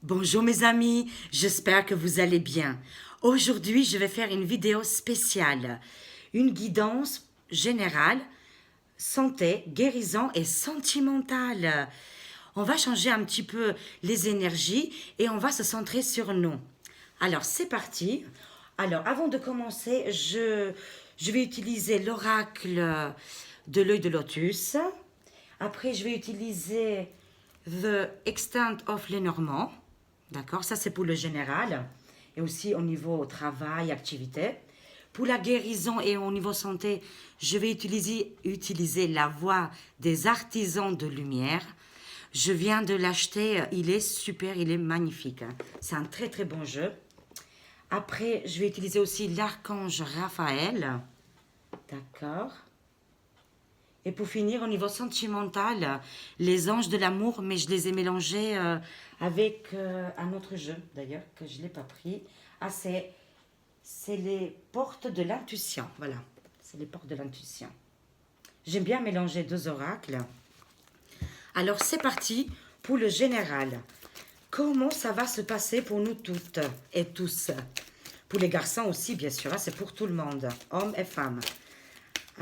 Bonjour mes amis, j'espère que vous allez bien. Aujourd'hui, je vais faire une vidéo spéciale, une guidance générale, santé, guérison et sentimentale. On va changer un petit peu les énergies et on va se centrer sur nous. Alors, c'est parti. Alors, avant de commencer, je vais utiliser l'oracle de l'œil de lotus. Après, je vais utiliser The Extent of Lenormand. D'accord, ça c'est pour le général et aussi au niveau travail, activité. Pour la guérison et au niveau santé, je vais utiliser la voix des artisans de lumière. Je viens de l'acheter, il est super, il est magnifique, hein. C'est un très très bon jeu. Après, je vais utiliser aussi l'archange Raphaël. D'accord. Et pour finir, au niveau sentimental, les anges de l'amour, mais je les ai mélangés avec un autre jeu, d'ailleurs, que je ne l'ai pas pris. Ah, c'est les portes de l'intuition, voilà. C'est les portes de l'intuition. J'aime bien mélanger deux oracles. Alors, c'est parti pour le général. Comment ça va se passer pour nous toutes et tous? Pour les garçons aussi, bien sûr, hein, c'est pour tout le monde, hommes et femmes.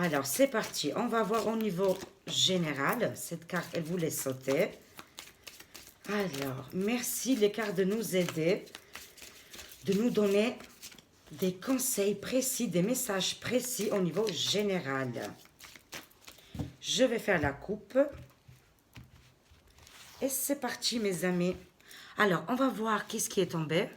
Alors, c'est parti. On va voir au niveau général. Cette carte, elle voulait sauter. Alors, merci les cartes de nous aider, de nous donner des conseils précis, des messages précis au niveau général. Je vais faire la coupe. Et c'est parti, mes amis. Alors, on va voir qu'est-ce qui est tombé.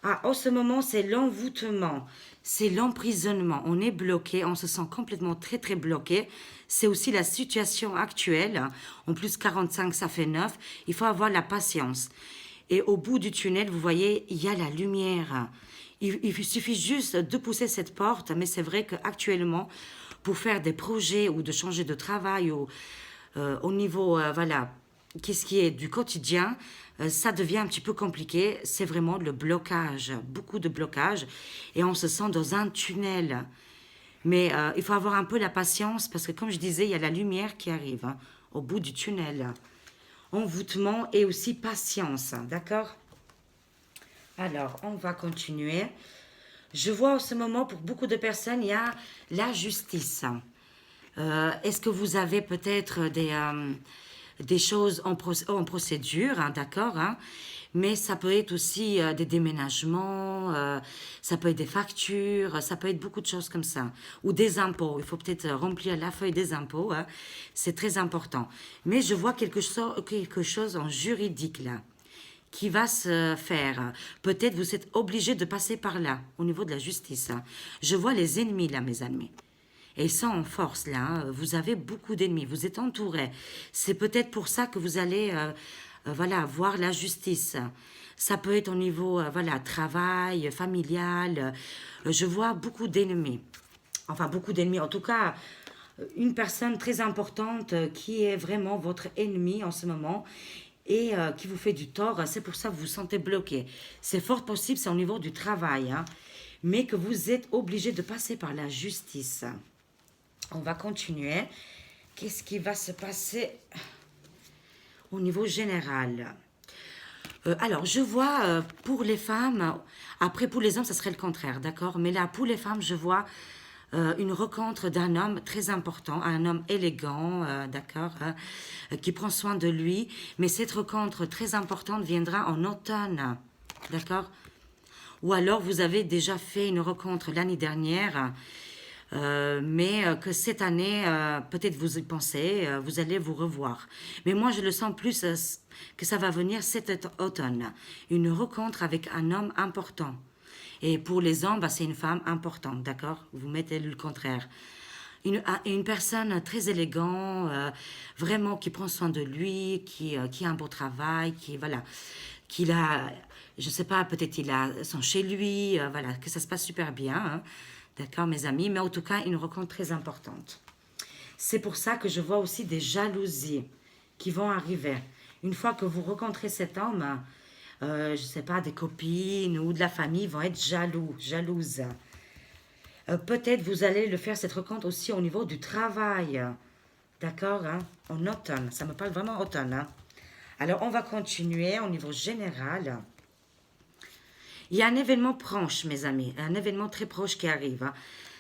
Ah, en ce moment, c'est l'envoûtement, c'est l'emprisonnement. On est bloqué, on se sent complètement très, très bloqué. C'est aussi la situation actuelle. En plus, 45, ça fait 9. Il faut avoir la patience. Et au bout du tunnel, vous voyez, il y a la lumière. Il suffit juste de pousser cette porte, mais c'est vrai qu'actuellement, pour faire des projets ou de changer de travail ou au niveau, voilà, qu'est-ce qui est du quotidien, ça devient un petit peu compliqué. C'est vraiment le blocage, beaucoup de blocage. Et on se sent dans un tunnel. Mais il faut avoir un peu la patience parce que, comme je disais, il y a la lumière qui arrive hein, au bout du tunnel. Envoûtement et aussi patience, d'accord? Alors, on va continuer. Je vois en ce moment, pour beaucoup de personnes, il y a la justice. Est-ce que vous avez peut-être des choses en procédure, hein, d'accord, hein, mais ça peut être aussi des déménagements, ça peut être des factures, ça peut être beaucoup de choses comme ça. Ou des impôts, il faut peut-être remplir la feuille des impôts, hein, c'est très important. Mais je vois quelque chose en juridique là qui va se faire. Peut-être vous êtes obligé de passer par là, au niveau de la justice, hein. Je vois les ennemis là, mes amis. Et ça en force, là, hein, vous avez beaucoup d'ennemis, vous êtes entouré. C'est peut-être pour ça que vous allez, voilà, voir la justice. Ça peut être au niveau, voilà, travail, familial. Je vois beaucoup d'ennemis. Enfin, beaucoup d'ennemis. En tout cas, une personne très importante qui est vraiment votre ennemi en ce moment et qui vous fait du tort. C'est pour ça que vous vous sentez bloqué. C'est fort possible, c'est au niveau du travail, hein, mais que vous êtes obligé de passer par la justice. On va continuer. Qu'est-ce qui va se passer au niveau général? Alors, je vois pour les femmes, après pour les hommes, ça serait le contraire, d'accord? Mais là, pour les femmes, je vois une rencontre d'un homme très important, un homme élégant, d'accord, hein, qui prend soin de lui. Mais cette rencontre très importante viendra en automne, d'accord? Ou alors vous avez déjà fait une rencontre l'année dernière, mais que cette année, peut-être vous y pensez, vous allez vous revoir. Mais moi, je le sens plus que ça va venir cet automne. Une rencontre avec un homme important. Et pour les hommes, bah, c'est une femme importante, d'accord? Vous mettez le contraire. Une personne très élégante, vraiment qui prend soin de lui, qui a un beau travail, qui, voilà, qu'il a, je sais pas, peut-être il a son chez lui, voilà, que ça se passe super bien, hein. D'accord, mes amis, mais en tout cas, une rencontre très importante. C'est pour ça que je vois aussi des jalousies qui vont arriver. Une fois que vous rencontrez cet homme, je ne sais pas, des copines ou de la famille vont être jalouses. Peut-être vous allez le faire cette rencontre aussi au niveau du travail. D'accord, hein, en automne. Ça me parle vraiment automne, hein. Alors, on va continuer au niveau général. Il y a un événement proche, mes amis, un événement très proche qui arrive. Hein.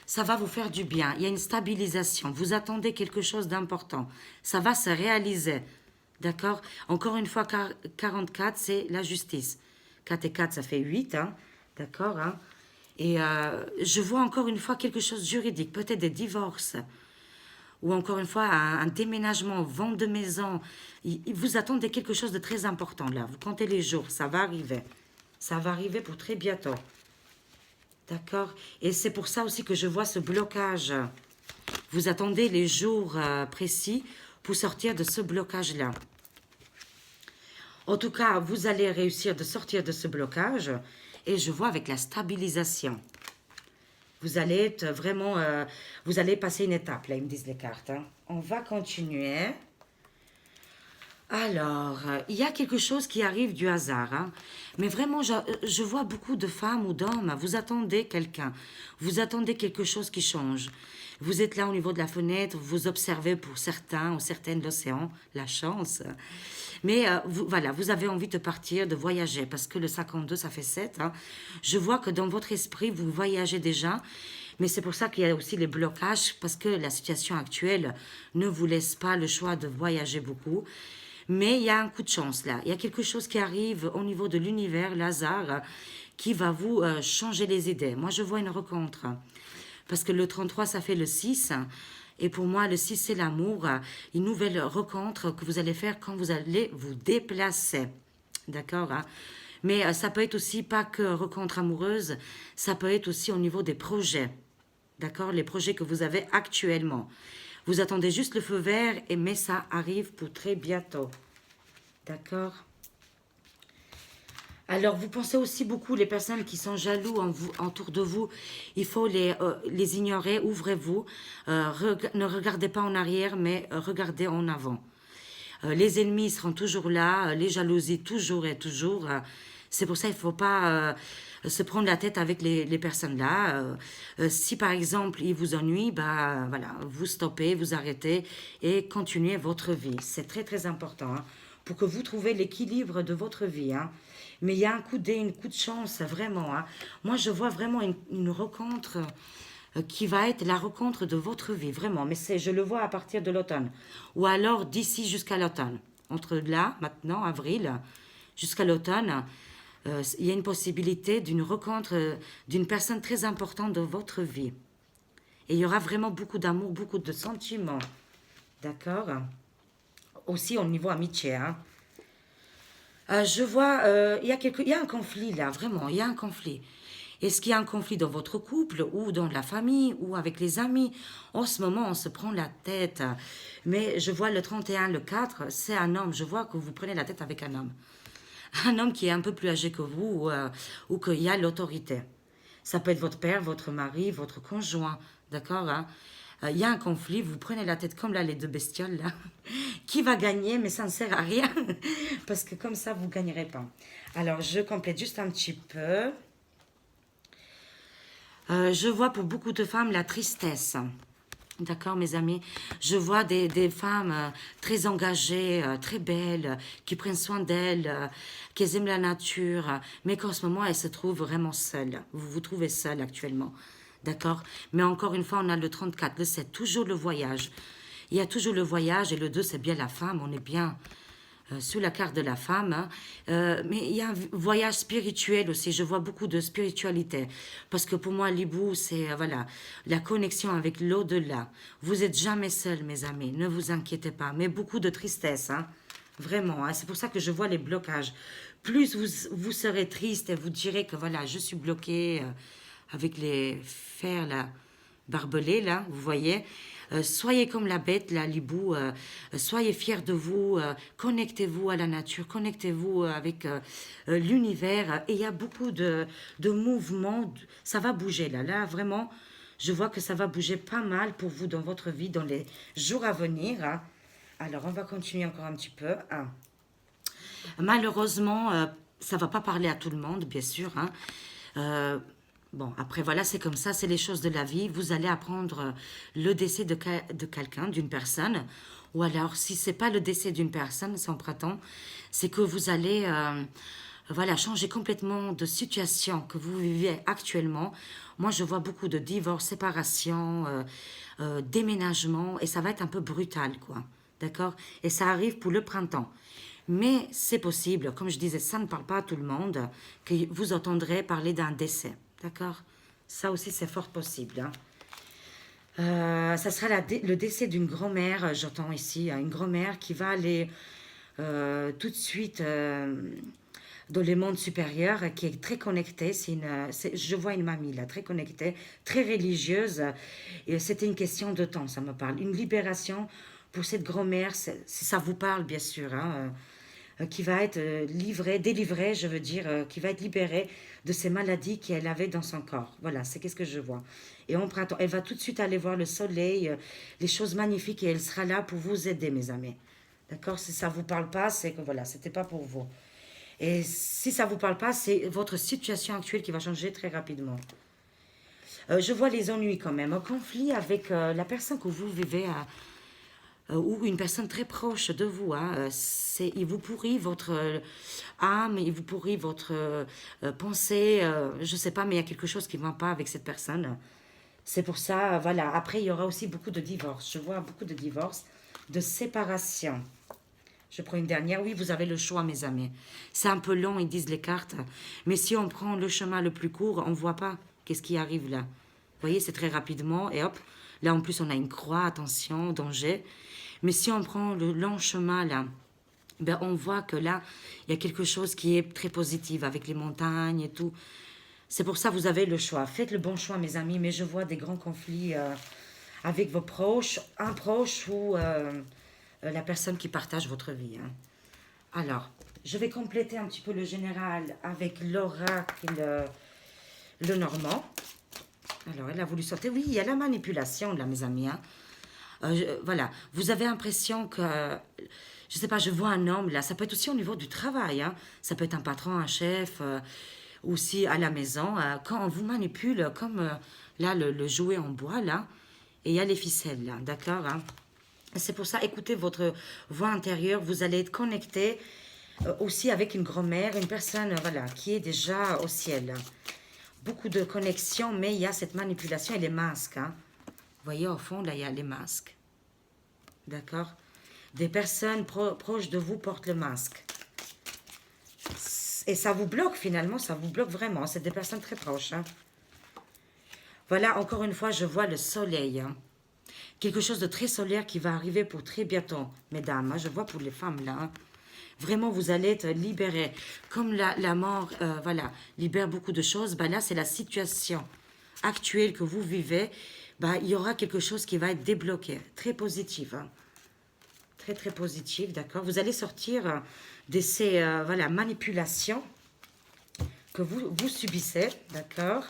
Ça va vous faire du bien. Il y a une stabilisation. Vous attendez quelque chose d'important. Ça va se réaliser. D'accord? Encore une fois, 44, c'est la justice. 4 et 4, ça fait 8. Hein? D'accord? Hein? Et je vois encore une fois quelque chose de juridique, peut-être des divorces, ou encore une fois un déménagement, vente de maison. Vous attendez quelque chose de très important là. Vous comptez les jours, ça va arriver. Ça va arriver pour très bientôt. D'accord? Et c'est pour ça aussi que je vois ce blocage. Vous attendez les jours précis pour sortir de ce blocage-là. En tout cas, vous allez réussir de sortir de ce blocage. Et je vois avec la stabilisation. Vous allez être vraiment... vous allez passer une étape, là, ils me disent les cartes. Hein. On va continuer. Alors, il y a quelque chose qui arrive du hasard. Hein. Mais vraiment, je vois beaucoup de femmes ou d'hommes. Vous attendez quelqu'un. Vous attendez quelque chose qui change. Vous êtes là au niveau de la fenêtre. Vous observez pour certains ou certaines l'océan. La chance. Mais voilà, vous avez envie de partir, de voyager. Parce que le 52, ça fait 7. Hein. Je vois que dans votre esprit, vous voyagez déjà. Mais c'est pour ça qu'il y a aussi les blocages. Parce que la situation actuelle ne vous laisse pas le choix de voyager beaucoup. Mais il y a un coup de chance là. Il y a quelque chose qui arrive au niveau de l'univers, Lazare, qui va vous changer les idées. Moi, je vois une rencontre. Parce que le 33, ça fait le 6. Et pour moi, le 6, c'est l'amour. Une nouvelle rencontre que vous allez faire quand vous allez vous déplacer. D'accord? Hein? Mais ça peut être aussi pas que rencontre amoureuse. Ça peut être aussi au niveau des projets. D'accord? Les projets que vous avez actuellement. Vous attendez juste le feu vert, mais ça arrive pour très bientôt. D'accord? Alors, vous pensez aussi beaucoup, les personnes qui sont jaloux autour de vous, il faut les ignorer, ouvrez-vous, ne regardez pas en arrière, mais regardez en avant. Les ennemis seront toujours là, les jalousies toujours et toujours. C'est pour ça qu'il ne faut pas se prendre la tête avec les personnes là. Si par exemple ils vous ennuient, bah voilà, vous stoppez, vous arrêtez et continuez votre vie. C'est très très important hein, pour que vous trouviez l'équilibre de votre vie. Hein. Mais il y a un coup de chance, vraiment. Hein. Moi, je vois vraiment une rencontre qui va être la rencontre de votre vie, vraiment. Mais je le vois à partir de l'automne. Ou alors d'ici jusqu'à l'automne. Entre là, maintenant, avril, jusqu'à l'automne, il y a une possibilité d'une rencontre d'une personne très importante dans votre vie. Et il y aura vraiment beaucoup d'amour, beaucoup de sentiments. D'accord? Aussi au niveau amitié. Hein. Je vois, il y a un conflit là, vraiment, il y a un conflit. Est-ce qu'il y a un conflit dans votre couple ou dans la famille ou avec les amis? En ce moment, on se prend la tête. Mais je vois le 31, le 4, c'est un homme. Je vois que vous prenez la tête avec un homme. Un homme qui est un peu plus âgé que vous ou qu'il y a l'autorité. Ça peut être votre père, votre mari, votre conjoint. D'accord hein? Il y a un conflit, vous prenez la tête comme là, les deux bestioles, là. Qui va gagner, mais ça ne sert à rien. Parce que comme ça, vous ne gagnerez pas. Alors, je complète juste un petit peu. Je vois pour beaucoup de femmes la tristesse. D'accord, mes amis? Je vois des femmes très engagées, très belles, qui prennent soin d'elles, qui aiment la nature, mais qu'en ce moment, elles se trouvent vraiment seules. Vous vous trouvez seule actuellement. D'accord? Mais encore une fois, on a le 34, le 7, toujours le voyage. Il y a toujours le voyage et le 2, c'est bien la femme, on est bien sous la carte de la femme. Hein. Mais il y a un voyage spirituel aussi, je vois beaucoup de spiritualité. Parce que pour moi, l'hibou, c'est voilà, la connexion avec l'au-delà. Vous n'êtes jamais seul, mes amis, ne vous inquiétez pas. Mais beaucoup de tristesse, hein. Vraiment. Hein. C'est pour ça que je vois les blocages. Plus vous serez triste et vous direz que voilà, je suis bloqué avec les fers là, barbelés, là, vous voyez. Soyez comme la bête, la l'hibou, soyez fiers de vous, connectez-vous à la nature, connectez-vous avec l'univers. Et il y a beaucoup de mouvements, ça va bouger là. Là, vraiment, je vois que ça va bouger pas mal pour vous dans votre vie, dans les jours à venir. Hein. Alors, on va continuer encore un petit peu. Hein. Malheureusement, ça ne va pas parler à tout le monde, bien sûr. Hein. Bon, après, voilà, c'est comme ça, c'est les choses de la vie. Vous allez apprendre le décès de quelqu'un, d'une personne. Ou alors, si c'est pas le décès d'une personne, c'est en printemps, c'est que vous allez, voilà, changer complètement de situation que vous vivez actuellement. Moi, je vois beaucoup de divorces, séparations, déménagements, et ça va être un peu brutal, quoi. D'accord? Et ça arrive pour le printemps. Mais c'est possible, comme je disais, ça ne parle pas à tout le monde, que vous entendrez parler d'un décès. D'accord? Ça aussi, c'est fort possible, hein. Ça sera le décès d'une grand-mère, j'entends ici, hein, une grand-mère qui va aller tout de suite dans les mondes supérieurs, qui est très connectée. Je vois une mamie là, très connectée, très religieuse. Et c'était une question de temps, ça me parle. Une libération pour cette grand-mère, si ça vous parle, bien sûr, hein, qui va être délivrée, je veux dire, qui va être libérée de ces maladies qu'elle avait dans son corps. Voilà, c'est qu'est-ce que je vois. Et en printemps, elle va tout de suite aller voir le soleil, les choses magnifiques, et elle sera là pour vous aider, mes amis. D'accord? Si ça vous parle pas, c'est que voilà, c'était pas pour vous. Et si ça vous parle pas, c'est votre situation actuelle qui va changer très rapidement. Je vois les ennuis quand même, un conflit avec la personne que vous vivez ou une personne très proche de vous. Hein, il vous pourrit votre âme, il vous pourrit votre pensée. Je ne sais pas, mais il y a quelque chose qui ne va pas avec cette personne. C'est pour ça, voilà. Après, il y aura aussi beaucoup de divorces. Je vois beaucoup de divorces, de séparations. Je prends une dernière. Oui, vous avez le choix, mes amis. C'est un peu long, ils disent les cartes. Mais si on prend le chemin le plus court, on ne voit pas qu'est-ce qui arrive là. Vous voyez, c'est très rapidement. Et hop, là en plus, on a une croix, attention, danger. Mais si on prend le long chemin là, ben on voit que là, il y a quelque chose qui est très positif avec les montagnes et tout. C'est pour ça que vous avez le choix. Faites le bon choix, mes amis. Mais je vois des grands conflits avec vos proches, un proche ou la personne qui partage votre vie, hein. Alors, je vais compléter un petit peu le général avec l'oracle, le normand. Alors, elle a voulu sortir. Oui, il y a la manipulation, là, mes amis, hein. Voilà, vous avez l'impression que, je sais pas, je vois un homme, là, ça peut être aussi au niveau du travail, hein. Ça peut être un patron, un chef, aussi à la maison. Quand on vous manipule, comme là, le jouet en bois, là, et il y a les ficelles, là, d'accord, hein. C'est pour ça, écoutez votre voix intérieure, vous allez être connecté aussi avec une grand-mère, une personne, voilà, qui est déjà au ciel. Beaucoup de connexions, mais il y a cette manipulation et les masques, hein. Vous voyez, au fond, là, il y a les masques. D'accord? Des personnes proches de vous portent le masque. Et ça vous bloque, finalement, ça vous bloque vraiment. C'est des personnes très proches, hein. Voilà, encore une fois, je vois le soleil, hein. Quelque chose de très solaire qui va arriver pour très bientôt, mesdames, hein. Je vois pour les femmes, là, hein. Vraiment, vous allez être libérés. Comme la mort, voilà, libère beaucoup de choses, bah là, c'est la situation actuelle que vous vivez. Bah, il y aura quelque chose qui va être débloqué. Très positif, hein. Très, très positif, d'accord. Vous allez sortir de ces voilà, manipulations que vous subissez, d'accord.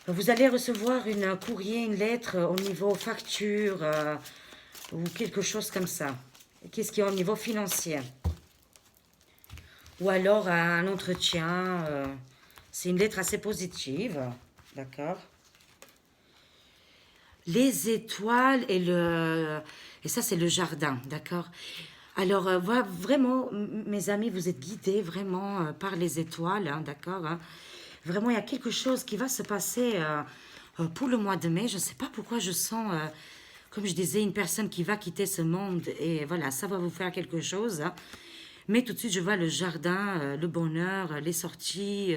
Vous allez recevoir un courrier, une lettre au niveau facture ou quelque chose comme ça. Qu'est-ce qui est au niveau financier? Ou alors un entretien. C'est une lettre assez positive, d'accord. Les étoiles et ça c'est le jardin, d'accord. Alors voilà, vraiment, mes amis, vous êtes guidés vraiment par les étoiles, hein, d'accord, hein. Vraiment, il y a quelque chose qui va se passer pour le mois de mai. Je ne sais pas pourquoi je sens, comme je disais, une personne qui va quitter ce monde et voilà, ça va vous faire quelque chose, hein. Mais tout de suite, je vois le jardin, le bonheur, les sorties,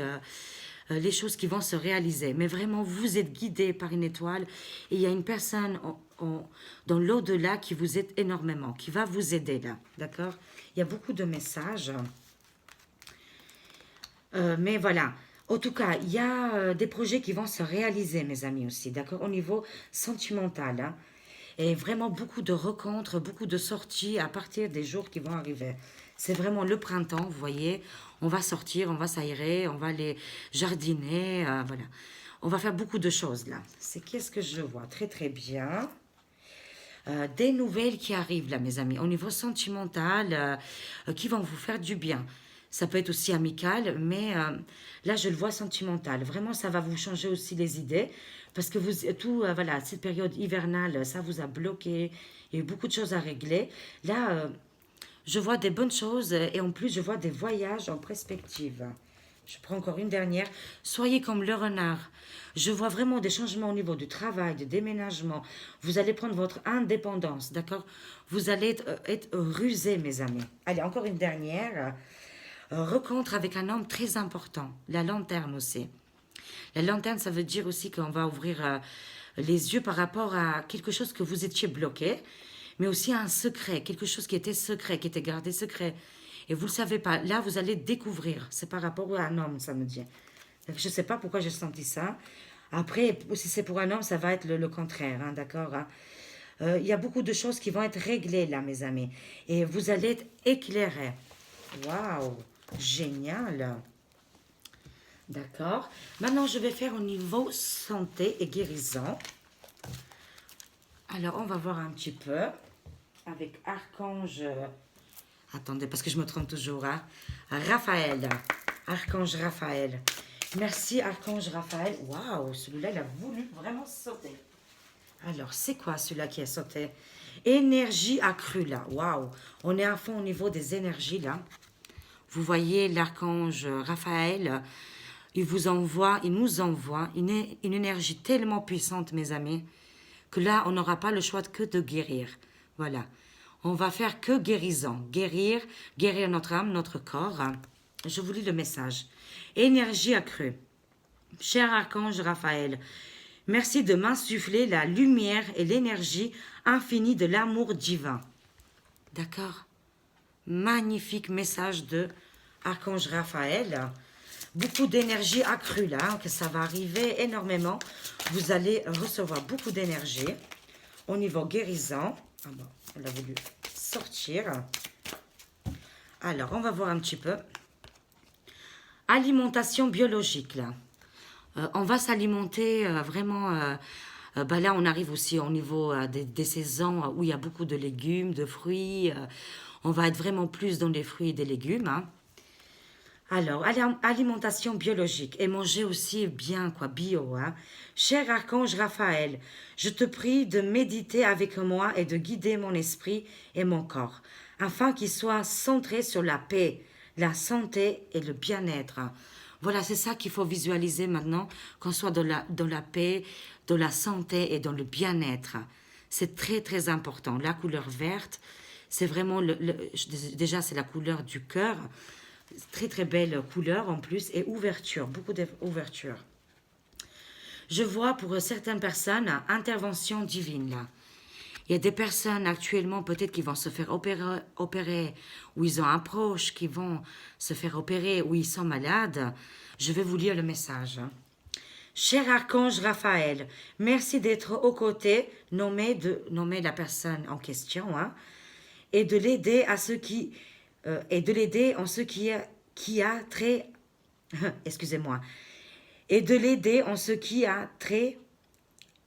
les choses qui vont se réaliser. Mais vraiment, vous êtes guidé par une étoile et il y a une personne dans l'au-delà qui vous aide énormément, qui va vous aider là, d'accord. Il y a beaucoup de messages. Mais voilà. En tout cas, il y a des projets qui vont se réaliser, mes amis, aussi, d'accord, au niveau sentimental, hein. Et vraiment beaucoup de rencontres, beaucoup de sorties à partir des jours qui vont arriver. C'est vraiment le printemps, vous voyez. On va sortir, on va s'aérer, on va aller jardiner, voilà. On va faire beaucoup de choses là. C'est qu'est-ce que je vois? Très très bien. Des nouvelles qui arrivent là, mes amis, au niveau sentimental, qui vont vous faire du bien. Ça peut être aussi amical, mais là, je le vois sentimental. Vraiment, ça va vous changer aussi les idées. Parce que voilà, cette période hivernale, ça vous a bloqué. Il y a eu beaucoup de choses à régler. Là, je vois des bonnes choses et en plus, je vois des voyages en perspective. Je prends encore une dernière. Soyez comme le renard. Je vois vraiment des changements au niveau du travail, du déménagement. Vous allez prendre votre indépendance, d'accord? Vous allez être rusé, mes amis. Allez, encore une dernière. Rencontre avec un homme très important. La lanterne aussi. La lanterne, ça veut dire aussi qu'on va ouvrir les yeux par rapport à quelque chose que vous étiez bloqué, mais aussi à un secret, quelque chose qui était secret, qui était gardé secret. Et vous ne le savez pas. Là, vous allez découvrir. C'est par rapport à un homme, ça me dit. Donc, je ne sais pas pourquoi j'ai senti ça. Après, si c'est pour un homme, ça va être le contraire, hein, d'accord, hein. Il y a beaucoup de choses qui vont être réglées là, mes amis. Et vous allez être éclairés. Waouh, génial. D'accord. Maintenant, je vais faire au niveau santé et guérison. Alors, on va voir un petit peu avec Archange. Attendez, parce que je me trompe toujours, hein. Raphaël. Archange Raphaël. Merci, Archange Raphaël. Waouh, celui-là, il a voulu vraiment sauter. Alors, c'est quoi celui-là qui a sauté? Énergie accrue, là. Waouh. On est à fond au niveau des énergies, là. Vous voyez l'archange Raphaël, il nous envoie une énergie tellement puissante, mes amis, que là, on n'aura pas le choix que de guérir. Voilà. On va faire que guérison. Guérir notre âme, notre corps. Je vous lis le message. Énergie accrue. Cher archange Raphaël, merci de m'insuffler la lumière et l'énergie infinie de l'amour divin. D'accord? Magnifique message de Archange Raphaël. Beaucoup d'énergie accrue là, que ça va arriver énormément. Vous allez recevoir beaucoup d'énergie au niveau guérison. Ah bon, elle a voulu sortir. Alors, on va voir un petit peu. Alimentation biologique là. On va s'alimenter vraiment. Là, on arrive aussi au niveau des saisons où il y a beaucoup de légumes, de fruits. On va être vraiment plus dans les fruits et des légumes. Hein. Alors, alimentation biologique et manger aussi bien, quoi, bio. Hein. Cher archange Raphaël, je te prie de méditer avec moi et de guider mon esprit et mon corps, afin qu'il soit centré sur la paix, la santé et le bien-être. Voilà, c'est ça qu'il faut visualiser maintenant, qu'on soit dans la paix, dans la santé et dans le bien-être. C'est très, très important. La couleur verte, c'est vraiment, déjà, c'est la couleur du cœur. Très, très belle couleur en plus. Et ouverture, beaucoup d'ouverture. Je vois pour certaines personnes, intervention divine là. Il y a des personnes actuellement peut-être qui vont se faire opérer, ou ils ont un proche qui vont se faire opérer, ou ils sont malades. Je vais vous lire le message. Cher archange Raphaël, merci d'être aux côtés, nommer la personne en question, hein, et de l'aider à ce qui et de l'aider en ce qui a trait excusez-moi, et de l'aider en ce qui a trait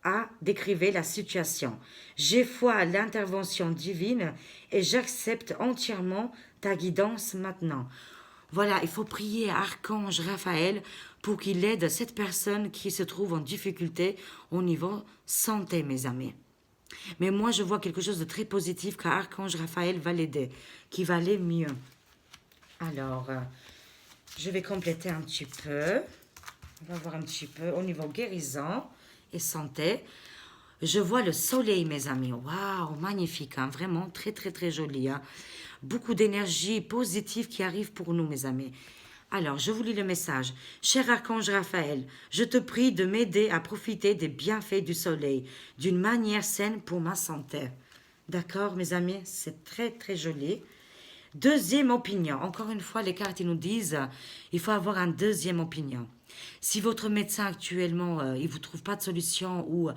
à décrire la situation. J'ai foi à l'intervention divine et j'accepte entièrement ta guidance maintenant. Voilà, il faut prier à Archange Raphaël pour qu'il aide cette personne qui se trouve en difficulté au niveau santé, mes amis. Mais moi, je vois quelque chose de très positif qu'Archange Raphaël va l'aider, qui va aller mieux. Alors, je vais compléter un petit peu. On va voir un petit peu au niveau guérison et santé. Je vois le soleil, mes amis. Waouh, magnifique, hein? Vraiment très, très, très joli. Hein? Beaucoup d'énergie positive qui arrive pour nous, mes amis. Alors, je vous lis le message. Cher archange Raphaël, je te prie de m'aider à profiter des bienfaits du soleil d'une manière saine pour ma santé. D'accord, mes amis? C'est très, très joli. Deuxième opinion. Encore une fois, les cartes ils nous disent il faut avoir une deuxième opinion. Si votre médecin actuellement, il ne vous trouve pas de solution ou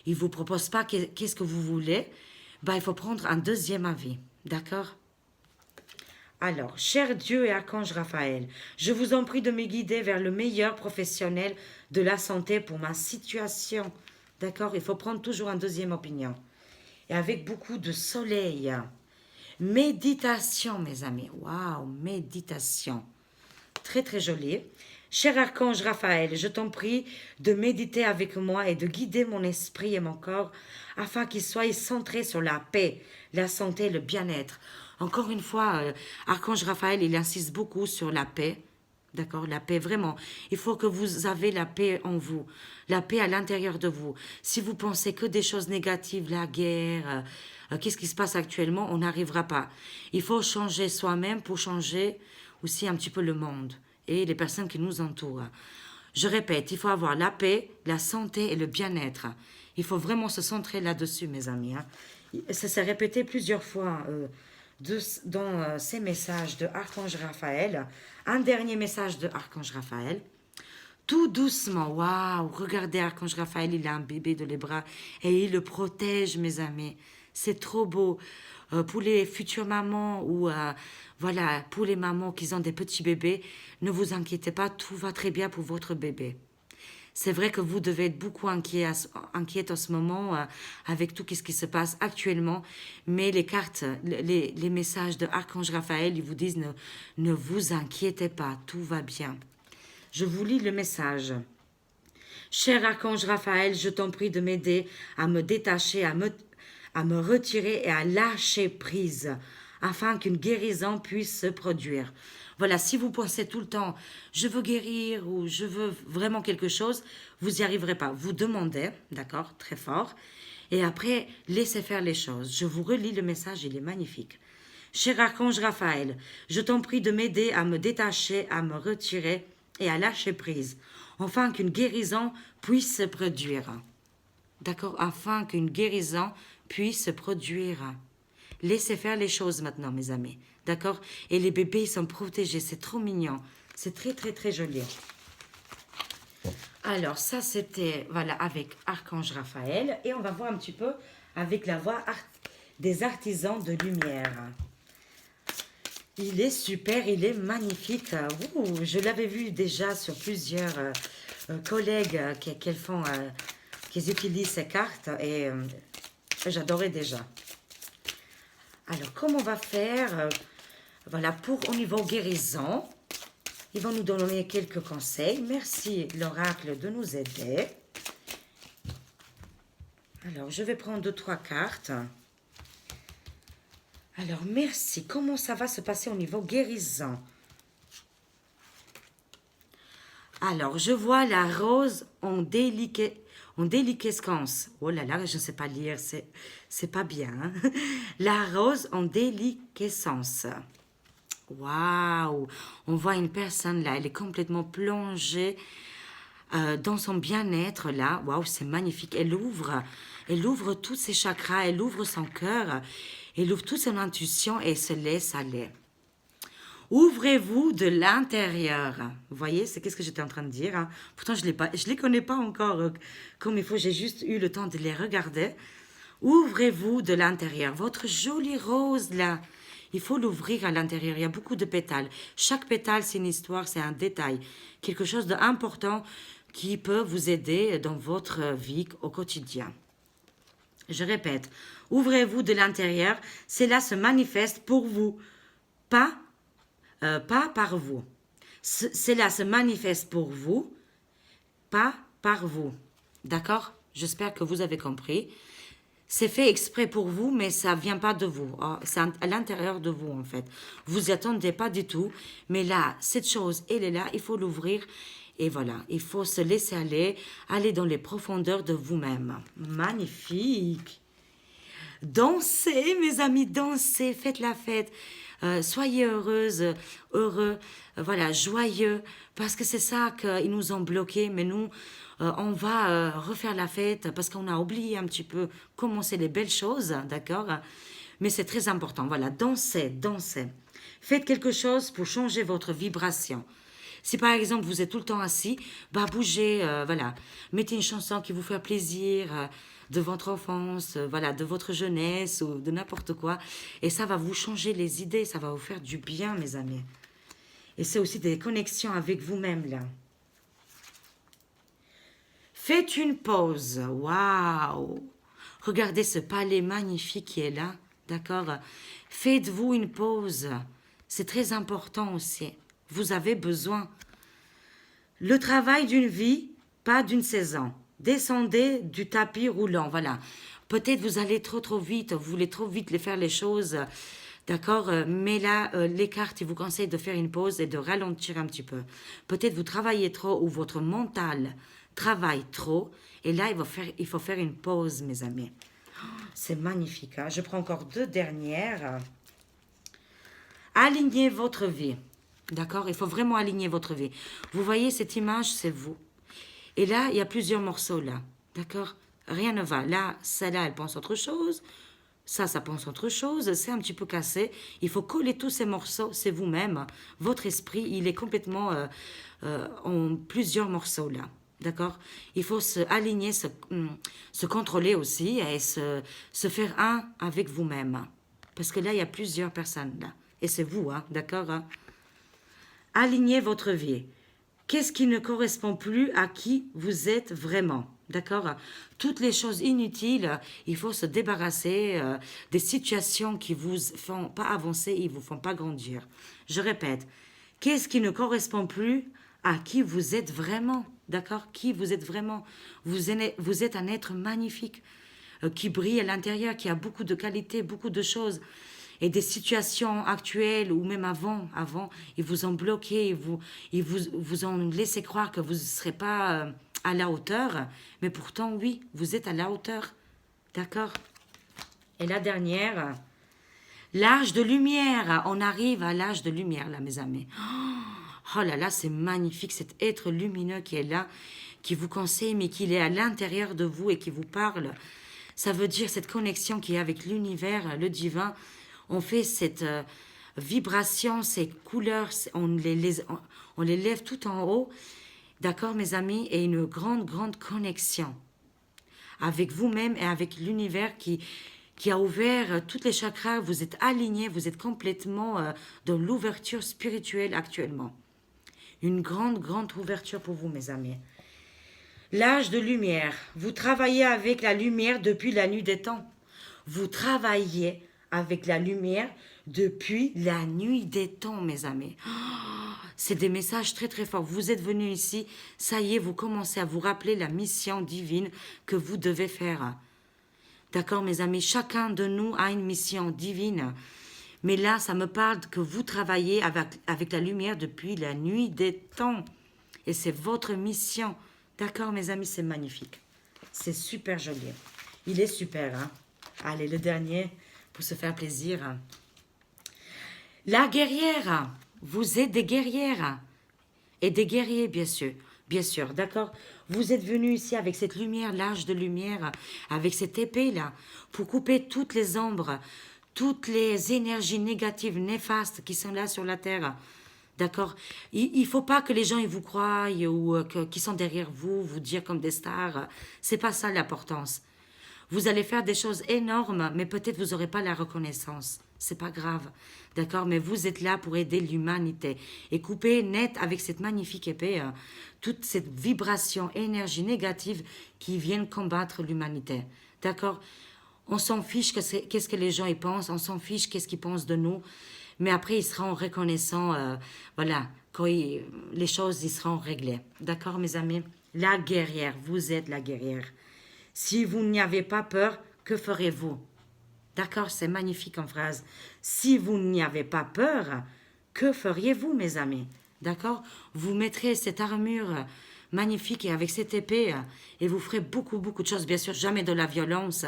il ne vous propose pas qu'est-ce que vous voulez, il faut prendre un deuxième avis. D'accord? Alors, cher Dieu et archange Raphaël, je vous en prie de me guider vers le meilleur professionnel de la santé pour ma situation. D'accord? Il faut prendre toujours une deuxième opinion. Et avec beaucoup de soleil. Méditation, mes amis. Waouh, méditation. Très, très joli. Cher archange Raphaël, je t'en prie de méditer avec moi et de guider mon esprit et mon corps afin qu'ils soient centrés sur la paix, la santé et le bien-être. Encore une fois, archange Raphaël, il insiste beaucoup sur la paix. D'accord, la paix, vraiment. Il faut que vous avez la paix en vous, la paix à l'intérieur de vous. Si vous pensez que des choses négatives, la guerre, qu'est-ce qui se passe actuellement, on n'arrivera pas. Il faut changer soi-même pour changer aussi un petit peu le monde et les personnes qui nous entourent. Je répète, il faut avoir la paix, la santé et le bien-être. Il faut vraiment se centrer là-dessus, mes amis. Hein. Ça s'est répété plusieurs fois dans ces messages de Archange Raphaël. Un dernier message de Archange Raphaël. Tout doucement, waouh, regardez Archange Raphaël, il a un bébé dans les bras et il le protège, mes amis. C'est trop beau. Pour les futures mamans ou voilà, pour les mamans qui ont des petits bébés, ne vous inquiétez pas, tout va très bien pour votre bébé. C'est vrai que vous devez être beaucoup inquiète en ce moment avec tout ce qui se passe actuellement, mais les cartes, les messages de Archange Raphaël, ils vous disent ne vous inquiétez pas, tout va bien. Je vous lis le message. Cher Archange Raphaël, je t'en prie de m'aider à me détacher, à me retirer et à lâcher prise, afin qu'une guérison puisse se produire. Voilà, si vous pensez tout le temps, je veux guérir ou je veux vraiment quelque chose, vous n'y arriverez pas. Vous demandez, d'accord, très fort, et après, laissez faire les choses. Je vous relis le message, il est magnifique. Cher Archange Raphaël, je t'en prie de m'aider à me détacher, à me retirer et à lâcher prise, afin qu'une guérison puisse se produire. D'accord, afin qu'une guérison puisse se produire. Laissez faire les choses maintenant, mes amis. D'accord? Et les bébés, ils sont protégés. C'est trop mignon. C'est très, très, très joli. Alors, ça, c'était, voilà, avec Archange Raphaël. Et on va voir un petit peu avec la voix des artisans de lumière. Il est super, il est magnifique. Ouh, je l'avais vu déjà sur plusieurs collègues qui utilisent ces cartes. Et j'adorais déjà. Alors, comment on va faire voilà, pour au niveau guérison, ils vont nous donner quelques conseils. Merci l'oracle de nous aider. Alors, je vais prendre 2-3 cartes. Alors, merci. Comment ça va se passer au niveau guérison? Alors, je vois la rose en déliquescence. Oh là là, je ne sais pas lire, c'est pas bien. Hein? La rose en déliquescence. Waouh! On voit une personne là, elle est complètement plongée dans son bien-être là. Waouh, c'est magnifique. Elle ouvre tous ses chakras, elle ouvre son cœur, elle ouvre toute son intuition et se laisse aller. Ouvrez-vous de l'intérieur. Vous voyez, c'est qu'est-ce que j'étais en train de dire. Hein. Pourtant, je les connais pas encore comme il faut. J'ai juste eu le temps de les regarder. Ouvrez-vous de l'intérieur. Votre jolie rose là, il faut l'ouvrir à l'intérieur. Il y a beaucoup de pétales. Chaque pétale, c'est une histoire, c'est un détail. Quelque chose d'important qui peut vous aider dans votre vie au quotidien. Je répète, ouvrez-vous de l'intérieur. Cela se manifeste pour vous, pas par vous. Cela se manifeste pour vous, pas par vous. D'accord? J'espère que vous avez compris. C'est fait exprès pour vous, mais ça vient pas de vous. C'est à l'intérieur de vous, en fait. Vous y attendez pas du tout. Mais là, cette chose, elle est là, il faut l'ouvrir. Et voilà, il faut se laisser aller dans les profondeurs de vous-même. Magnifique. Dansez, mes amis, dansez, faites la fête. Soyez heureuses, heureux, voilà, joyeux, parce que c'est ça qu'ils nous ont bloqués, mais nous, on va refaire la fête parce qu'on a oublié un petit peu comment c'est les belles choses, d'accord? Mais c'est très important, voilà, dansez, dansez. Faites quelque chose pour changer votre vibration. Si par exemple vous êtes tout le temps assis, bah bougez, voilà, mettez une chanson qui vous fait plaisir, de votre enfance, voilà, de votre jeunesse ou de n'importe quoi, et ça va vous changer les idées, ça va vous faire du bien, mes amis. Et c'est aussi des connexions avec vous-même là. Faites une pause, waouh! Regardez ce palais magnifique qui est là, d'accord? Faites-vous une pause. C'est très important aussi. Vous avez besoin. Le travail d'une vie, pas d'une saison. Descendez du tapis roulant, voilà. Peut-être vous allez trop vite, vous voulez trop vite faire les choses, d'accord? Mais là, les cartes, ils vous conseillent de faire une pause et de ralentir un petit peu. Peut-être vous travaillez trop ou votre mental travaille trop. Et là, il faut faire une pause, mes amis. C'est magnifique, hein? Je prends encore 2 dernières. Alignez votre vie. D'accord? Il faut vraiment aligner votre vie. Vous voyez cette image, c'est vous. Et là, il y a plusieurs morceaux là. D'accord? Rien ne va. Là, celle-là, elle pense autre chose. Ça pense autre chose. C'est un petit peu cassé. Il faut coller tous ces morceaux. C'est vous-même. Votre esprit, il est complètement en plusieurs morceaux là. D'accord? Il faut se aligner, se contrôler aussi et se faire un avec vous-même. Parce que là, il y a plusieurs personnes là. Et c'est vous, hein? D'accord? Hein? Alignez votre vie. Qu'est-ce qui ne correspond plus à qui vous êtes vraiment? D'accord? Toutes les choses inutiles, il faut se débarrasser des situations qui vous font pas avancer et vous font pas grandir. Je répète, qu'est-ce qui ne correspond plus à qui vous êtes vraiment? D'accord? Qui vous êtes vraiment? Vous êtes un être magnifique qui brille à l'intérieur, qui a beaucoup de qualités, beaucoup de choses. Et des situations actuelles ou même avant, ils vous ont bloqué, ils vous ont laissé croire que vous ne serez pas à la hauteur. Mais pourtant, oui, vous êtes à la hauteur. D'accord? Et la dernière, l'âge de lumière. On arrive à l'âge de lumière, là, mes amis. Oh là là, c'est magnifique, cet être lumineux qui est là, qui vous conseille, mais qui est à l'intérieur de vous et qui vous parle. Ça veut dire cette connexion qui est avec l'univers, le divin. On fait cette vibration, ces couleurs, on les lève tout en haut. D'accord, mes amis? Et une grande connexion avec vous-même et avec l'univers qui a ouvert tous les chakras. Vous êtes alignés, vous êtes complètement dans l'ouverture spirituelle actuellement. Une grande ouverture pour vous, mes amis. L'âge de lumière. Vous travaillez avec la lumière depuis la nuit des temps. Vous travaillez avec la lumière depuis la nuit des temps, mes amis. Oh, c'est des messages très forts. Vous êtes venus ici, ça y est, vous commencez à vous rappeler la mission divine que vous devez faire. D'accord, mes amis? Chacun de nous a une mission divine. Mais là, ça me parle que vous travaillez avec la lumière depuis la nuit des temps. Et c'est votre mission. D'accord, mes amis? C'est magnifique. C'est super joli. Il est super, hein? Allez, le dernier, pour se faire plaisir. La guerrière. Vous êtes des guerrières. Et des guerriers, bien sûr. Bien sûr, d'accord? Vous êtes venus ici avec cette lumière, l'âge de lumière, avec cette épée-là, pour couper toutes les ombres, toutes les énergies négatives, néfastes qui sont là sur la terre. D'accord? Il ne faut pas que les gens ils vous croient ou qui sont derrière vous, vous dire comme des stars. C'est pas ça l'importance. Vous allez faire des choses énormes, mais peut-être vous n'aurez pas la reconnaissance. C'est pas grave. D'accord? Mais vous êtes là pour aider l'humanité. Et couper net avec cette magnifique épée toute cette vibration, énergie négative qui viennent combattre l'humanité. D'accord? On s'en fiche qu'est-ce que les gens y pensent, on s'en fiche qu'est-ce qu'ils pensent de nous. Mais après, ils seront reconnaissants, voilà, quand les choses ils seront réglées. D'accord, mes amis? La guerrière, vous êtes la guerrière. Si vous n'y avez pas peur, que ferez-vous? D'accord, c'est magnifique en phrase. Si vous n'y avez pas peur, que feriez-vous, mes amis? D'accord? Vous mettrez cette armure magnifique et avec cette épée et vous ferez beaucoup de choses. Bien sûr, jamais de la violence,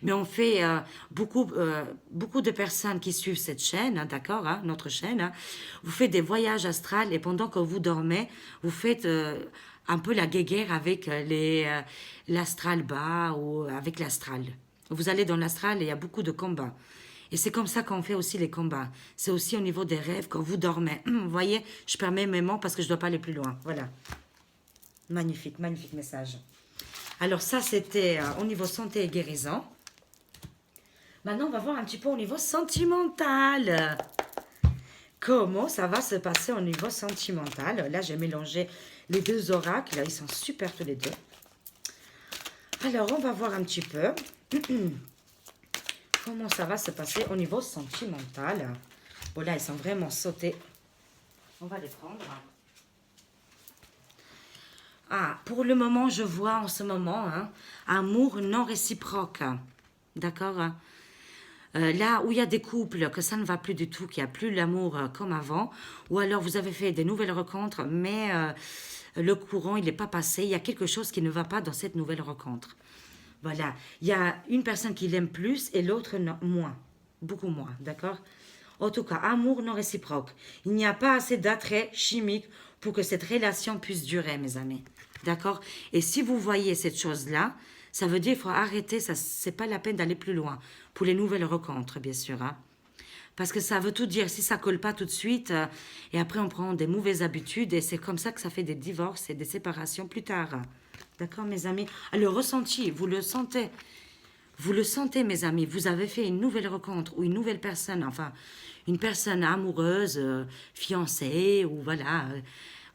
mais on fait beaucoup de personnes qui suivent cette chaîne, hein, d'accord, hein, notre chaîne. Hein, vous faites des voyages astrales et pendant que vous dormez, vous faites un peu la guéguerre avec l'astral bas ou avec l'astral. Vous allez dans l'astral et il y a beaucoup de combats. Et c'est comme ça qu'on fait aussi les combats. C'est aussi au niveau des rêves quand vous dormez. Vous voyez, je permets mes mots parce que je ne dois pas aller plus loin. Voilà. Magnifique message. Alors ça, c'était au niveau santé et guérison. Maintenant, on va voir un petit peu au niveau sentimental. Comment ça va se passer au niveau sentimental? Là, j'ai mélangé les deux oracles. Là, ils sont super tous les deux. Alors, on va voir un petit peu. comment ça va se passer au niveau sentimental. Bon, là, ils sont vraiment sautés. On va les prendre. Ah, pour le moment, je vois en ce moment, hein, amour non réciproque. D'accord? Là où il y a des couples que ça ne va plus du tout, qu'il n'y a plus l'amour comme avant, ou alors vous avez fait des nouvelles rencontres, mais le courant, il n'est pas passé, il y a quelque chose qui ne va pas dans cette nouvelle rencontre. Voilà, il y a une personne qui l'aime plus et l'autre moins, beaucoup moins, d'accord? En tout cas, amour non réciproque. Il n'y a pas assez d'attrait chimique pour que cette relation puisse durer, mes amis. D'accord? Et si vous voyez cette chose-là, ça veut dire qu'il faut arrêter, ça, c'est pas la peine d'aller plus loin. Pour les nouvelles rencontres, bien sûr. Hein. Parce que ça veut tout dire, si ça colle pas tout de suite, et après on prend des mauvaises habitudes, et c'est comme ça que ça fait des divorces et des séparations plus tard. D'accord, mes amis? Le ressenti, vous le sentez. Vous le sentez, mes amis, vous avez fait une nouvelle rencontre ou une nouvelle personne, enfin, une personne amoureuse, fiancée, ou voilà,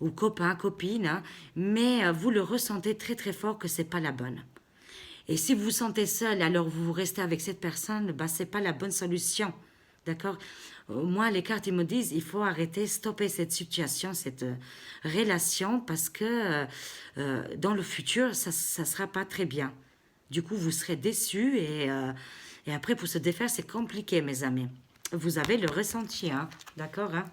ou copain, copine, hein, mais vous le ressentez très très fort que c'est pas la bonne. Et si vous vous sentez seul, alors vous restez avec cette personne, bah, c'est pas la bonne solution. D'accord? Moi, les cartes, ils me disent, il faut arrêter, stopper cette situation, cette relation, parce que dans le futur, ça ne sera pas très bien. Du coup, vous serez déçus et après, pour se défaire, c'est compliqué, mes amis. Vous avez le ressenti, hein? D'accord, hein?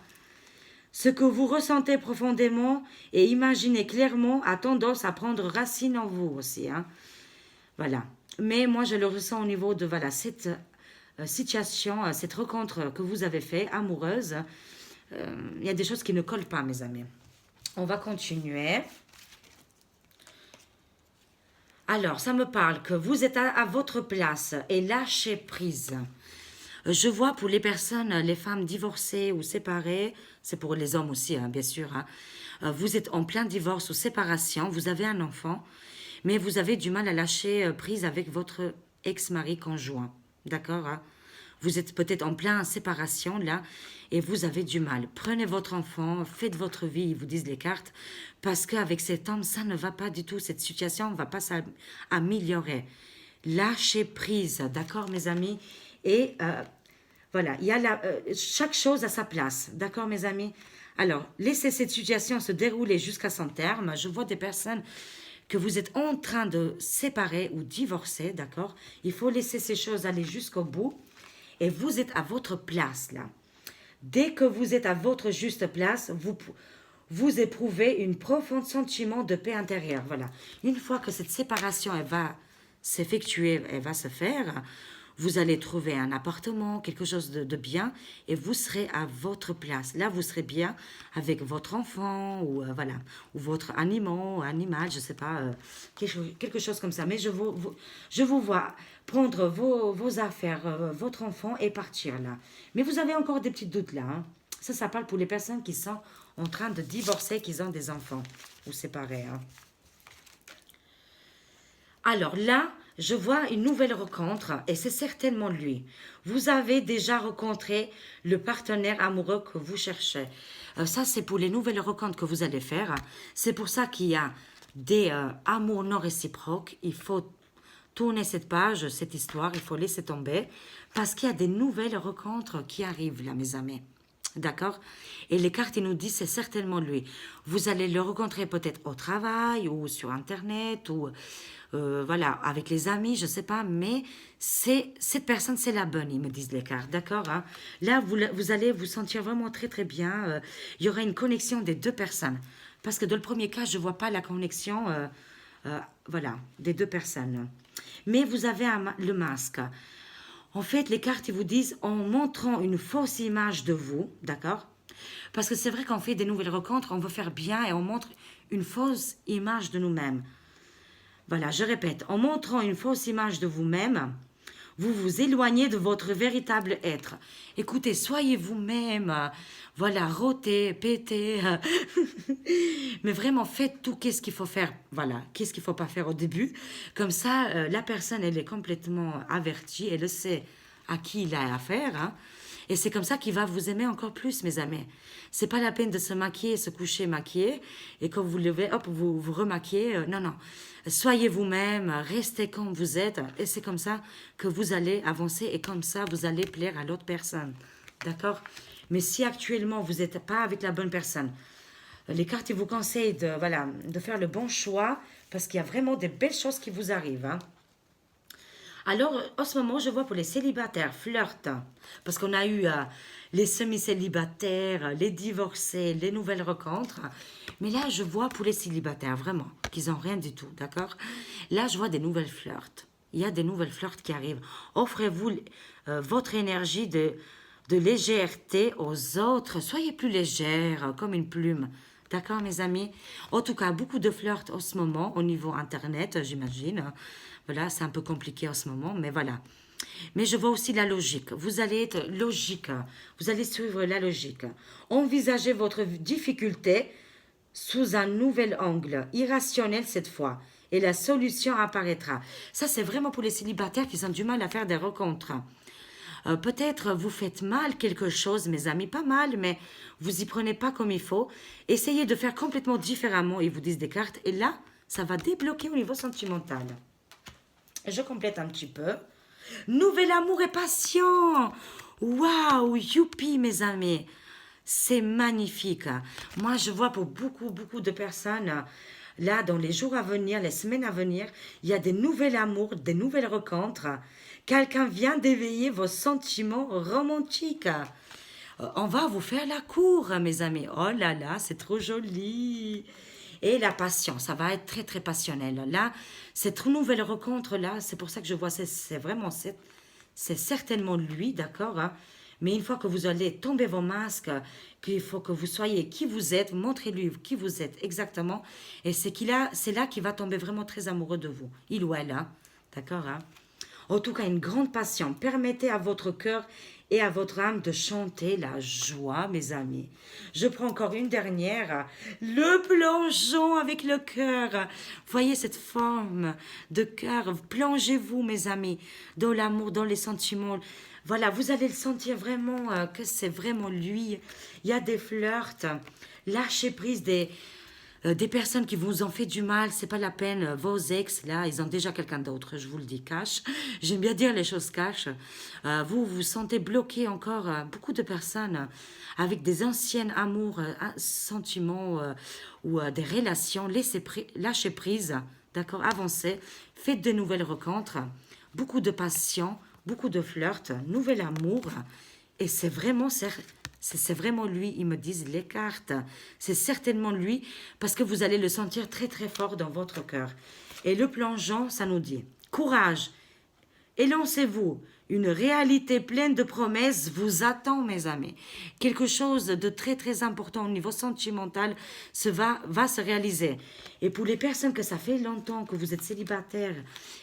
Ce que vous ressentez profondément et imaginez clairement a tendance à prendre racine en vous aussi, hein? Voilà. Mais moi, je le ressens au niveau de voilà, cette situation, cette rencontre que vous avez faite, amoureuse. Il y a des choses qui ne collent pas, mes amis. On va continuer. Alors, ça me parle que vous êtes à votre place et lâchez prise. Je vois pour les personnes, les femmes divorcées ou séparées, c'est pour les hommes aussi, hein, bien sûr. Hein. Vous êtes en plein divorce ou séparation, vous avez un enfant, mais vous avez du mal à lâcher prise avec votre ex-mari conjoint. D'accord, hein? Vous êtes peut-être en plein séparation là et vous avez du mal. Prenez votre enfant, faites votre vie, ils vous disent les cartes, parce qu'avec cet homme, ça ne va pas du tout. Cette situation ne va pas s'améliorer. Lâchez prise, d'accord mes amis? Et voilà, il y a chaque chose à sa place, d'accord mes amis? Alors, laissez cette situation se dérouler jusqu'à son terme. Je vois des personnes que vous êtes en train de séparer ou divorcer, d'accord? Il faut laisser ces choses aller jusqu'au bout. Et vous êtes à votre place, là. Dès que vous êtes à votre juste place, vous éprouvez un profond sentiment de paix intérieure. Voilà. Une fois que cette séparation elle va s'effectuer, elle va se faire, vous allez trouver un appartement, quelque chose de bien, et vous serez à votre place. Là, vous serez bien avec votre enfant, ou voilà, ou votre animal, je ne sais pas, quelque chose comme ça. Mais je vous vois prendre vos affaires, votre enfant, et partir là. Mais vous avez encore des petits doutes là. Hein. Ça parle pour les personnes qui sont en train de divorcer, qui ont des enfants, ou séparés. Hein. Alors là, je vois une nouvelle rencontre et c'est certainement lui. Vous avez déjà rencontré le partenaire amoureux que vous cherchez. Ça, c'est pour les nouvelles rencontres que vous allez faire. C'est pour ça qu'il y a des amours non réciproques. Il faut tourner cette page, cette histoire, il faut laisser tomber parce qu'il y a des nouvelles rencontres qui arrivent là, mes amis. D'accord? Et les cartes, ils nous disent, c'est certainement lui. Vous allez le rencontrer peut-être au travail ou sur Internet ou voilà, avec les amis, je ne sais pas, mais cette personne, c'est la bonne, ils me disent les cartes, d'accord? Hein? Là, vous allez vous sentir vraiment très, très bien. Il y aura une connexion des deux personnes. Parce que dans le premier cas, je ne vois pas la connexion voilà, des deux personnes. Mais vous avez le masque. En fait, les cartes, ils vous disent en montrant une fausse image de vous, d'accord? Parce que c'est vrai qu'on fait des nouvelles rencontres, on veut faire bien et on montre une fausse image de nous-mêmes. Voilà, je répète, en montrant une fausse image de vous-même, vous vous éloignez de votre véritable être. Écoutez, soyez vous-même, voilà, rôtez, pétez, mais vraiment faites tout qu'est-ce qu'il faut faire, voilà, qu'est-ce qu'il ne faut pas faire au début. Comme ça, la personne, elle est complètement avertie, elle sait à qui il a affaire, hein, Et c'est comme ça qu'il va vous aimer encore plus, mes amis. C'est pas la peine de se maquiller, se coucher maquillé, et quand vous levez, hop, vous vous remaquillez. Non, non. Soyez vous-même, restez comme vous êtes, et c'est comme ça que vous allez avancer, et comme ça, vous allez plaire à l'autre personne. D'accord? Mais si actuellement, vous n'êtes pas avec la bonne personne, les cartes ils vous conseillent de, voilà, de faire le bon choix, parce qu'il y a vraiment des belles choses qui vous arrivent. Hein. Alors, en ce moment, je vois pour les célibataires, flirt, parce qu'on a eu les semi-célibataires, les divorcés, les nouvelles rencontres. Mais là, je vois pour les célibataires, vraiment, qu'ils n'ont rien du tout, d'accord? Là, je vois des nouvelles flirts. Il y a des nouvelles flirts qui arrivent. Offrez-vous votre énergie de légèreté aux autres. Soyez plus légère, comme une plume. D'accord, mes amis? En tout cas, beaucoup de flirts en ce moment, au niveau Internet, j'imagine. Voilà, c'est un peu compliqué en ce moment, mais voilà. Mais je vois aussi la logique. Vous allez être logique. Vous allez suivre la logique. Envisagez votre difficulté sous un nouvel angle, irrationnel cette fois, et la solution apparaîtra. Ça, c'est vraiment pour les célibataires qui ont du mal à faire des rencontres. Peut-être vous faites mal quelque chose, mes amis, pas mal, mais vous y prenez pas comme il faut. Essayez de faire complètement différemment, ils vous disent des cartes, et là, ça va débloquer au niveau sentimental. Je complète un petit peu. Nouvel amour et passion. Waouh, youpi, mes amis. C'est magnifique. Moi, je vois pour beaucoup, beaucoup de personnes, là, dans les jours à venir, les semaines à venir, il y a des nouveaux amours, des nouvelles rencontres. Quelqu'un vient d'éveiller vos sentiments romantiques. On va vous faire la cour, mes amis. Oh là là, c'est trop joli. Et la passion, ça va être très, très passionnel. Là, cette nouvelle rencontre-là, c'est pour ça que je vois, c'est vraiment, c'est certainement lui, d'accord, hein. Mais une fois que vous allez tomber vos masques, qu'il faut que vous soyez qui vous êtes, montrez-lui qui vous êtes exactement. Et c'est là qu'il va tomber vraiment très amoureux de vous. Il ou elle, hein. D'accord, hein. En tout cas, une grande passion. Permettez à votre cœur et à votre âme de chanter la joie, mes amis. Je prends encore une dernière. Le plongeon avec le cœur. Voyez cette forme de cœur. Plongez-vous, mes amis, dans l'amour, dans les sentiments. Voilà, vous allez le sentir vraiment que c'est vraiment lui. Il y a des flirts. Lâchez prise des personnes qui vous ont fait du mal, c'est pas la peine. Vos ex, là, ils ont déjà quelqu'un d'autre, je vous le dis cash. J'aime bien dire les choses cash. Vous vous sentez bloqué encore, beaucoup de personnes avec des anciennes amours, sentiments ou des relations. Lâchez prise, d'accord, avancez, faites de nouvelles rencontres, beaucoup de passion, beaucoup de flirts, nouvel amour. Et c'est vraiment lui, ils me disent les cartes. C'est certainement lui parce que vous allez le sentir très très fort dans votre cœur. Et le plongeon, ça nous dit courage, élancez-vous. Une réalité pleine de promesses vous attend, mes amis. Quelque chose de très très important au niveau sentimental va se réaliser. Et pour les personnes que ça fait longtemps que vous êtes célibataire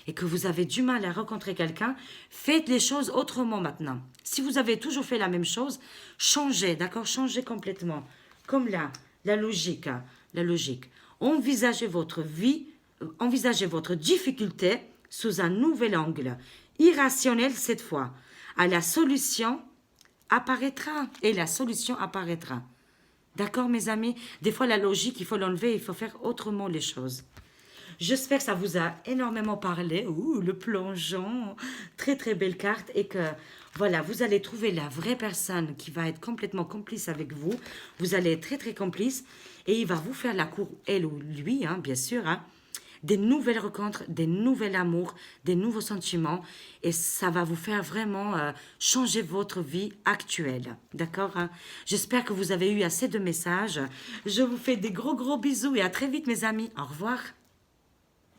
et que vous avez du mal à rencontrer quelqu'un, faites les choses autrement maintenant. Si vous avez toujours fait la même chose, changez, d'accord? Changez complètement. Comme là, la logique, hein, la logique. Envisagez votre vie, envisagez votre difficulté sous un nouvel angle, irrationnel cette fois. À la solution apparaîtra et la solution apparaîtra. D'accord, mes amis? Des fois, la logique, il faut l'enlever, il faut faire autrement les choses. J'espère que ça vous a énormément parlé. Ouh, le plongeon. Très, très belle carte. Et que, voilà, vous allez trouver la vraie personne qui va être complètement complice avec vous. Vous allez être très, très complice. Et il va vous faire la cour, elle ou lui, hein, bien sûr, hein. Des nouvelles rencontres, des nouveaux amours, des nouveaux sentiments. Et ça va vous faire vraiment changer votre vie actuelle. D'accord, hein? J'espère que vous avez eu assez de messages. Je vous fais des gros, gros bisous et à très vite, mes amis. Au revoir.